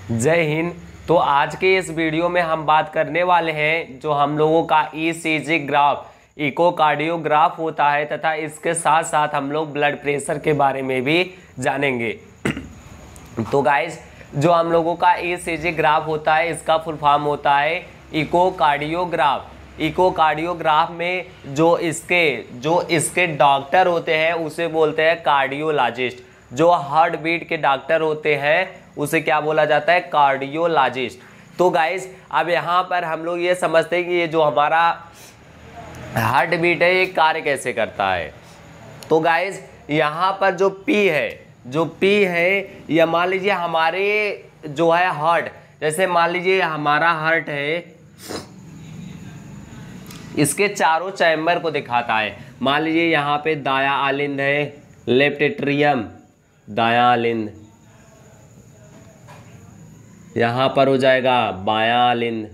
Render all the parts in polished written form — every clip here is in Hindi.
जय हिंद। तो आज के इस वीडियो में हम बात करने वाले हैं जो हम लोगों का ईसीजी ग्राफ, इकोकार्डियोग्राफ होता है तथा इसके साथ साथ हम लोग ब्लड प्रेशर के बारे में भी जानेंगे। तो गाइस, जो हम लोगों का ईसीजी ग्राफ होता है इसका फुल फॉर्म होता है इकोकार्डियोग्राफ। इकोकार्डियोग्राफ में जो इसके डॉक्टर होते हैं उसे बोलते हैं कार्डियोलॉजिस्ट। जो हार्ट बीट के डॉक्टर होते हैं उसे क्या बोला जाता है? कार्डियोलॉजिस्ट। तो गाइस, अब यहाँ पर हम लोग ये समझते हैं कि ये जो हमारा हार्ट बीट है ये कार्य कैसे करता है। तो गाइस, यहाँ पर जो पी है ये मान लीजिए हमारे जो है हार्ट, जैसे मान लीजिए हमारा हार्ट है, इसके चारों चैम्बर को दिखाता है। मान लीजिए यहाँ पे दायां आलिंद है, लेफ्ट एट्रियम, दायां आलिंद, यहाँ पर हो जाएगा बायां आलिंद,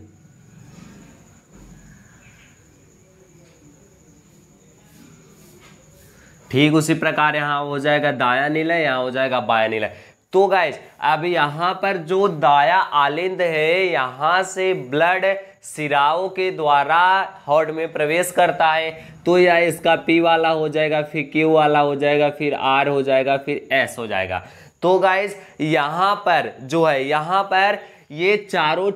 ठीक उसी प्रकार यहाँ हो जाएगा दायां निलय, यहाँ हो जाएगा बायां निलय। तो गाइस, अब यहाँ पर जो दायां आलिंद है यहाँ से ब्लड सिराओं के द्वारा हार्ट में प्रवेश करता है। तो यह इसका पी वाला हो जाएगा, फिर क्यू वाला हो जाएगा, फिर आर हो जाएगा, फिर एस हो जाएगा। तो गाइस, यहाँ पर जो है यहाँ पर ये चारों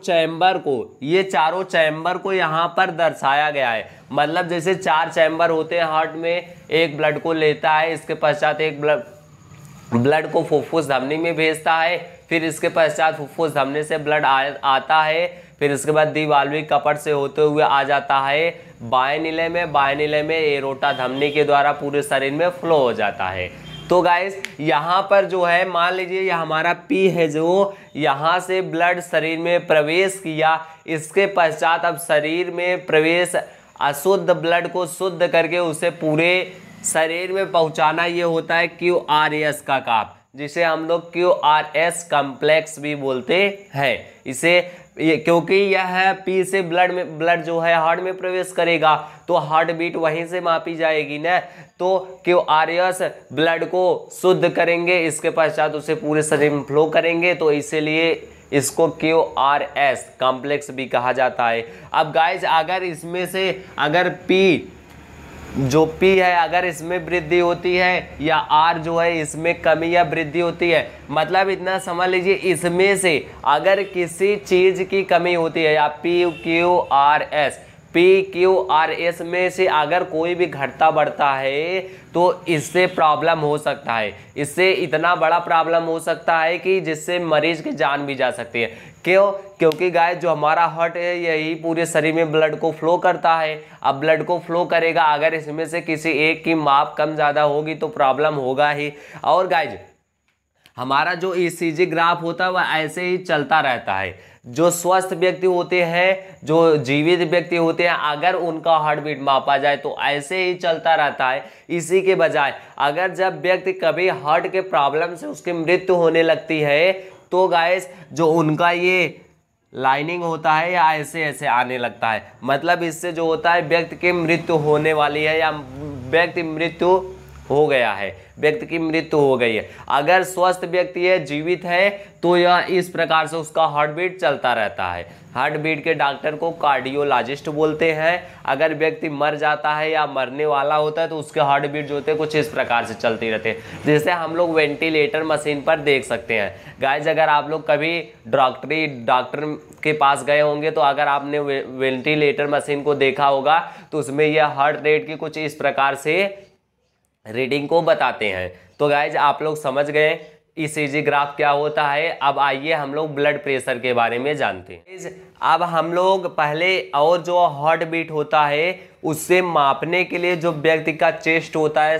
चैम्बर को यहाँ पर दर्शाया गया है। मतलब जैसे 4 चैम्बर होते हैं हार्ट में, एक ब्लड को लेता है, इसके पश्चात एक ब्लड को फुफ्फुस धमनी में भेजता है, फिर इसके पश्चात फुफ्फुस धमनी से ब्लड आता है, फिर इसके बाद द्विवाल्विक कपट से होते हुए आ जाता है बाएं निलय में एरोटा धमनी के द्वारा पूरे शरीर में फ्लो हो जाता है। तो गाइस, यहाँ पर जो है मान लीजिए यह हमारा पी है जो यहाँ से ब्लड शरीर में प्रवेश किया, इसके पश्चात अब शरीर में प्रवेश अशुद्ध ब्लड को शुद्ध करके उसे पूरे शरीर में पहुँचाना, ये होता है QRS का काम, जिसे हम लोग QRS कॉम्प्लेक्स भी बोलते हैं। इसे क्योंकि यह पी से ब्लड जो है हार्ट में प्रवेश करेगा तो हार्ट बीट वहीं से मापी जाएगी ना। तो QRS ब्लड को शुद्ध करेंगे, इसके पश्चात उसे पूरे शरीर में फ्लो करेंगे, तो इसीलिए इसको QRS कॉम्प्लेक्स भी कहा जाता है। अब गाइस, अगर इसमें से अगर पी है अगर इसमें वृद्धि होती है या आर जो है इसमें कमी या वृद्धि होती है, मतलब इतना समझ लीजिए इसमें से अगर किसी चीज की कमी होती है या PQRS में से अगर कोई भी घटता बढ़ता है तो इससे प्रॉब्लम हो सकता है। इससे इतना बड़ा प्रॉब्लम हो सकता है कि जिससे मरीज की जान भी जा सकती है। क्यों? क्योंकि गाइस, जो हमारा हार्ट है यही पूरे शरीर में ब्लड को फ्लो करता है। अब ब्लड को फ्लो करेगा, अगर इसमें से किसी एक की माप कम ज़्यादा होगी तो प्रॉब्लम होगा ही। और गाइस, हमारा जो ईसीजी ग्राफ होता है वह ऐसे ही चलता रहता है। जो स्वस्थ व्यक्ति होते हैं, जो जीवित व्यक्ति होते हैं, अगर उनका हार्ट बीट मापा जाए तो ऐसे ही चलता रहता है। इसी के बजाय अगर जब व्यक्ति कभी हार्ट के प्रॉब्लम से उसकी मृत्यु होने लगती है तो गाइस, जो उनका ये लाइनिंग होता है या ऐसे ऐसे आने लगता है। मतलब इससे जो होता है व्यक्ति की मृत्यु होने वाली है या व्यक्ति की मृत्यु हो गई है। अगर स्वस्थ व्यक्ति है, जीवित है, तो यह इस प्रकार से उसका हार्ट बीट चलता रहता है। हार्ट बीट के डॉक्टर को कार्डियोलॉजिस्ट बोलते हैं। अगर व्यक्ति मर जाता है या मरने वाला होता है तो उसके हार्ट बीट जो होते हैं कुछ इस प्रकार से चलती रहते हैं, जैसे हम लोग वेंटिलेटर मशीन पर देख सकते हैं। गाइस, अगर आप लोग कभी डॉक्टर के पास गए होंगे तो अगर आपने वेंटिलेटर मशीन को देखा होगा तो उसमें यह हार्ट रेट की कुछ इस प्रकार से रीडिंग को बताते हैं। तो गाइज, आप लोग समझ गए ईसीजी ग्राफ क्या होता है। अब आइए हम लोग ब्लड प्रेशर के बारे में जानते हैं। अब हम लोग पहले और जो हार्ट बीट होता है उससे मापने के लिए जो व्यक्ति का चेस्ट होता है,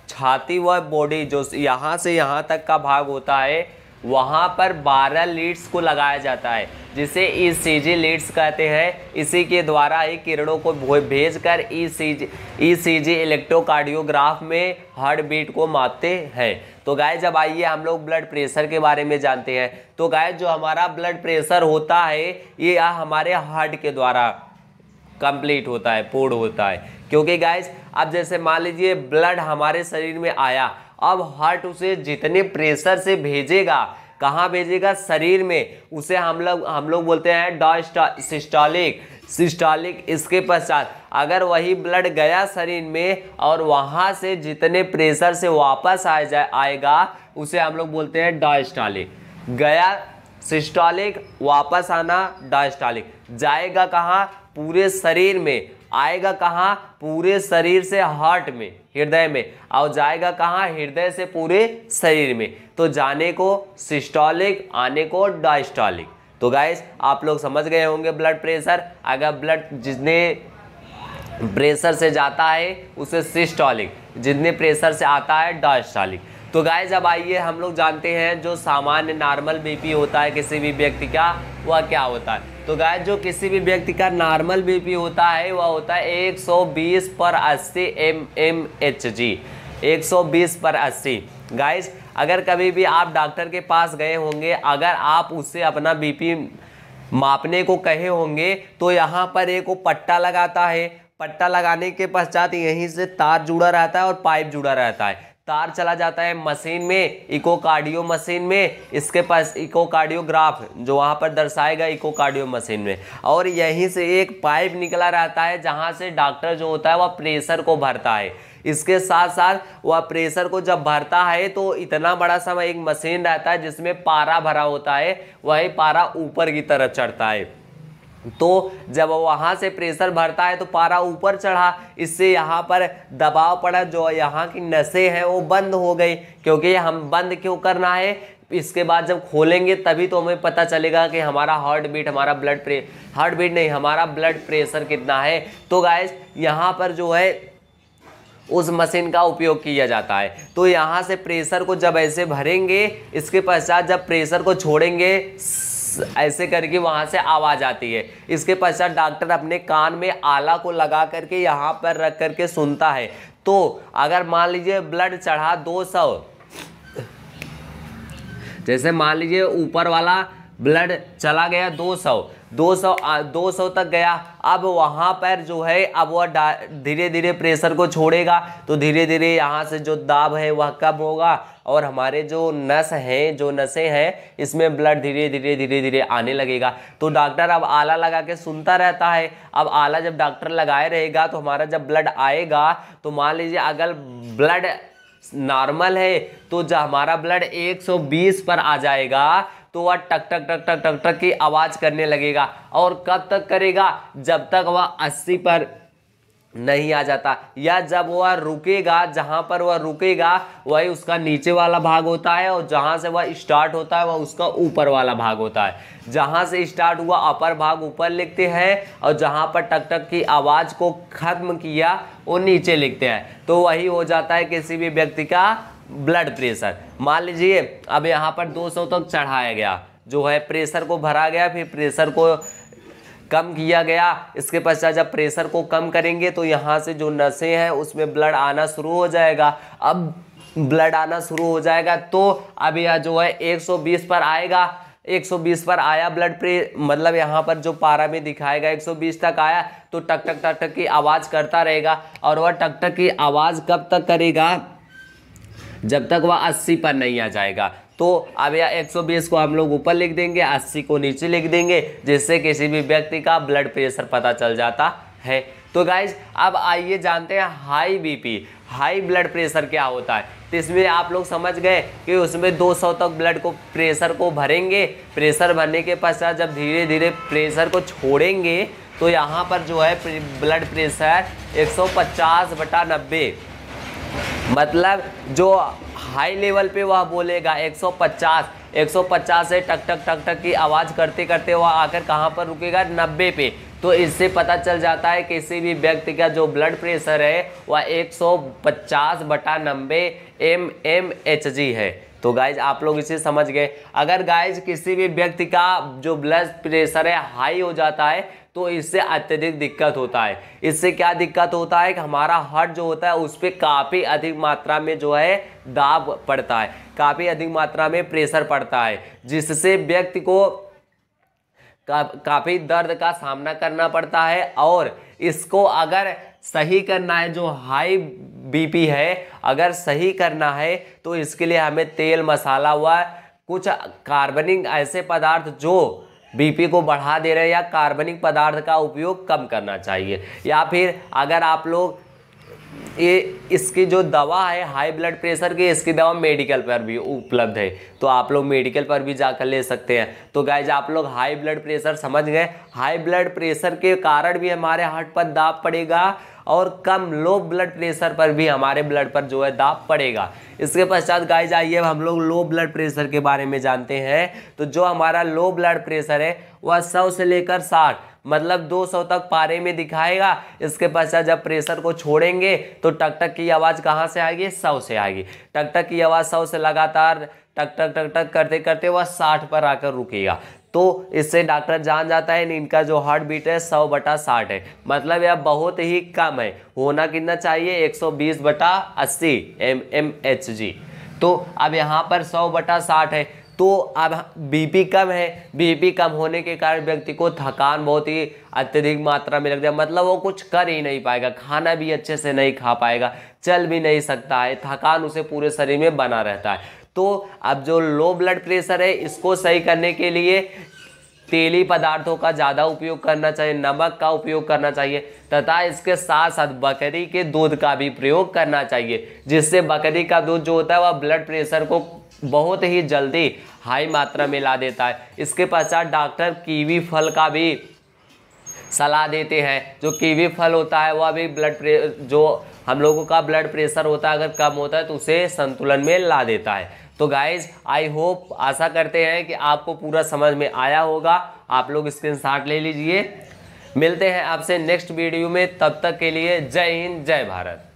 छाती व बॉडी जो यहाँ से यहाँ तक का भाग होता है, वहाँ पर 12 लीड्स को लगाया जाता है, जिसे ईसीजी लीड्स कहते हैं। इसी के द्वारा ही किरणों को भेजकर ईसीजी इलेक्ट्रोकार्डियोग्राफ में हार्ट बीट को मापते हैं। तो गाइस, जब आइए हम लोग ब्लड प्रेशर के बारे में जानते हैं। तो गाइस, जो हमारा ब्लड प्रेशर होता है ये हमारे हार्ट के द्वारा कंप्लीट होता है, पूर्ण होता है। क्योंकि गाइस, अब जैसे मान लीजिए ब्लड हमारे शरीर में आया, अब हार्ट उसे जितने प्रेशर से भेजेगा कहाँ भेजेगा? शरीर में। उसे हम लोग बोलते हैं डायसिस्टोलिक, सिस्टोलिक। इसके पश्चात अगर वही ब्लड गया शरीर में और वहाँ से जितने प्रेशर से वापस आएगा उसे हम लोग बोलते हैं डायस्टोलिक। गया सिस्टोलिक, वापस आना डायस्टोलिक। जाएगा कहाँ? पूरे शरीर में। आएगा कहाँ? पूरे शरीर से हार्ट में, हृदय में। और जाएगा कहाँ? हृदय से पूरे शरीर में। तो जाने को सिस्टोलिक, आने को डायस्टोलिक। तो गाइस आप लोग समझ गए होंगे ब्लड प्रेशर। अगर ब्लड जितने प्रेशर से जाता है उसे सिस्टोलिक, जितने प्रेशर से आता है डायस्टोलिक। तो गाइस अब आइए हम लोग जानते हैं जो सामान्य नॉर्मल बीपी होता है किसी भी व्यक्ति का, वह क्या होता है। तो गाइस जो किसी भी व्यक्ति का नॉर्मल बीपी होता है वह होता है 120/80 mmHg, 120/80। गाइस अगर कभी भी आप डॉक्टर के पास गए होंगे, अगर आप उससे अपना बीपी मापने को कहे होंगे तो यहाँ पर एक वो पट्टा लगाता है। पट्टा लगाने के पश्चात यहीं से तार जुड़ा रहता है और पाइप जुड़ा रहता है। तार चला जाता है मशीन में, इकोकार्डियो मशीन में। इसके पास इकोकार्डियोग्राफ जो वहाँ पर दर्शाएगा इकोकार्डियो मशीन में, और यहीं से एक पाइप निकला रहता है जहाँ से डॉक्टर जो होता है वह प्रेशर को भरता है। इसके साथ साथ वह प्रेशर को जब भरता है तो इतना बड़ा सा एक मशीन रहता है जिसमें पारा भरा होता है, वही पारा ऊपर की तरफ चढ़ता है। तो जब वहाँ से प्रेशर भरता है तो पारा ऊपर चढ़ा, इससे यहाँ पर दबाव पड़ा, जो यहाँ की नसें हैं वो बंद हो गई। क्योंकि हम बंद क्यों करना है, इसके बाद जब खोलेंगे तभी तो हमें पता चलेगा कि हमारा हार्ट बीट, हमारा हार्ट बीट नहीं, हमारा ब्लड प्रेशर कितना है। तो गाइस यहाँ पर जो है उस मशीन का उपयोग किया जाता है। तो यहाँ से प्रेशर को जब ऐसे भरेंगे, इसके पश्चात जब प्रेशर को छोड़ेंगे ऐसे करके वहाँ से आवाज़ आती है। इसके पश्चात डॉक्टर अपने कान में आला को लगा करके यहाँ पर रख करके सुनता है। तो अगर मान लीजिए ब्लड चढ़ा 200, जैसे मान लीजिए ऊपर वाला ब्लड चला गया 200 तक गया। अब वहाँ पर जो है अब वह धीरे धीरे प्रेशर को छोड़ेगा, तो धीरे धीरे यहाँ से जो दाब है वह कम होगा और हमारे जो नसें हैं इसमें ब्लड धीरे धीरे आने लगेगा। तो डॉक्टर अब आला लगा के सुनता रहता है। अब आला जब डॉक्टर लगाए रहेगा तो हमारा जब ब्लड आएगा, तो मान लीजिए अगर ब्लड नॉर्मल है तो जब हमारा ब्लड 120 पर आ जाएगा तो वह टक टक टक टक टक टक की आवाज़ करने लगेगा। और कब तक करेगा? जब तक वह 80 पर नहीं आ जाता, या जब वह रुकेगा, जहां पर वह रुकेगा वही उसका नीचे वाला भाग होता है, और जहां से वह स्टार्ट होता है वह उसका ऊपर वाला भाग होता है। जहां से स्टार्ट हुआ अपर भाग ऊपर लिखते हैं, और जहां पर टक टक की आवाज़ को खत्म किया वो नीचे लिखते हैं। तो वही हो जाता है किसी भी व्यक्ति का ब्लड प्रेशर। मान लीजिए अब यहाँ पर 200 तक चढ़ाया गया, जो है प्रेशर को भरा गया, फिर प्रेशर को कम किया गया। इसके पश्चात जब प्रेशर को कम करेंगे तो यहाँ से जो नसें हैं उसमें ब्लड आना शुरू हो जाएगा। अब ब्लड आना शुरू हो जाएगा तो अब यह जो है 120 पर आएगा। 120 पर आया ब्लड मतलब यहाँ पर जो पारा में दिखाएगा 120 तक आया, तो टक टक टक टक की आवाज़ करता रहेगा। और वह टक टक की आवाज़ कब तक करेगा? जब तक वह 80 पर नहीं आ जाएगा। तो अब यह 120 को हम लोग ऊपर लिख देंगे, 80 को नीचे लिख देंगे, जिससे किसी भी व्यक्ति का ब्लड प्रेशर पता चल जाता है। तो गाइज अब आइए जानते हैं high BP, high blood pressure क्या होता है। तो इसमें आप लोग समझ गए कि उसमें 200 तक ब्लड को प्रेशर को भरेंगे। प्रेशर भरने के पश्चात जब धीरे धीरे प्रेशर को छोड़ेंगे तो यहाँ पर जो है ब्लड प्रेशर 150/90, मतलब जो हाई लेवल पे वह बोलेगा 150 से टक टक टक टक की आवाज़ करते करते वह आकर कहाँ पर रुकेगा? 90 पे। तो इससे पता चल जाता है किसी भी व्यक्ति का जो ब्लड प्रेशर है वह 150/90 mmHg है। तो गाइज आप लोग इसे समझ गए। अगर गाइज किसी भी व्यक्ति का जो ब्लड प्रेशर है हाई हो जाता है तो इससे अत्यधिक दिक्कत होता है। इससे क्या दिक्कत होता है कि हमारा हार्ट जो होता है उस पर काफ़ी अधिक मात्रा में जो है दाब पड़ता है, काफ़ी अधिक मात्रा में प्रेशर पड़ता है, जिससे व्यक्ति को काफ़ी दर्द का सामना करना पड़ता है। और इसको अगर सही करना है, जो हाई बीपी है अगर सही करना है तो इसके लिए हमें तेल मसाला हुआ कुछ कार्बनिक ऐसे पदार्थ जो बीपी को बढ़ा दे रहे हैं या कार्बनिक पदार्थ का उपयोग कम करना चाहिए। या फिर अगर आप लोग ये इसकी जो दवा है हाई ब्लड प्रेशर की, इसकी दवा मेडिकल पर भी उपलब्ध है, तो आप लोग मेडिकल पर भी जाकर ले सकते हैं। तो गाइज आप लोग हाई ब्लड प्रेशर समझ गए। हाई ब्लड प्रेशर के कारण भी हमारे हार्ट पर दाब पड़ेगा और कम लो ब्लड प्रेशर पर भी हमारे ब्लड पर जो है दाब पड़ेगा। इसके पश्चात गाइज आइए हम लोग लो ब्लड प्रेशर के बारे में जानते हैं। तो जो हमारा लो ब्लड प्रेशर है वह 100 से लेकर 60 मतलब 200 तक पारे में दिखाएगा। इसके पश्चात जब प्रेशर को छोड़ेंगे तो टक टक की आवाज़ कहाँ से आएगी? 100 से आएगी। टक टक की आवाज़ 100 से लगातार टक टक टक टक करते करते वह 60 पर आकर रुकेगा। तो इससे डॉक्टर जान जाता है इनका जो हार्ट बीट है 100/60 है, मतलब यह बहुत ही कम है। होना कितना चाहिए? 120/80 mmHg। तो अब यहाँ पर 100/60 है, तो अब बीपी कम है। बीपी कम होने के कारण व्यक्ति को थकान बहुत ही अत्यधिक मात्रा में लग जाए, मतलब वो कुछ कर ही नहीं पाएगा, खाना भी अच्छे से नहीं खा पाएगा, चल भी नहीं सकता है, थकान उसे पूरे शरीर में बना रहता है। तो अब जो लो ब्लड प्रेशर है इसको सही करने के लिए तेली पदार्थों का ज़्यादा उपयोग करना चाहिए, नमक का उपयोग करना चाहिए तथा इसके साथ साथ बकरी के दूध का भी प्रयोग करना चाहिए, जिससे बकरी का दूध जो होता है वह ब्लड प्रेशर को बहुत ही जल्दी हाई मात्रा में ला देता है। इसके पश्चात डॉक्टर कीवी फल का भी सलाह देते हैं। जो कीवी फल होता है वह भी जो हम लोगों का ब्लड प्रेशर होता है अगर कम होता है तो उसे संतुलन में ला देता है। तो गाइज आई होप, आशा करते हैं कि आपको पूरा समझ में आया होगा। आप लोग स्क्रीनशॉट ले लीजिए। मिलते हैं आपसे नेक्स्ट वीडियो में, तब तक के लिए जय हिंद जय भारत।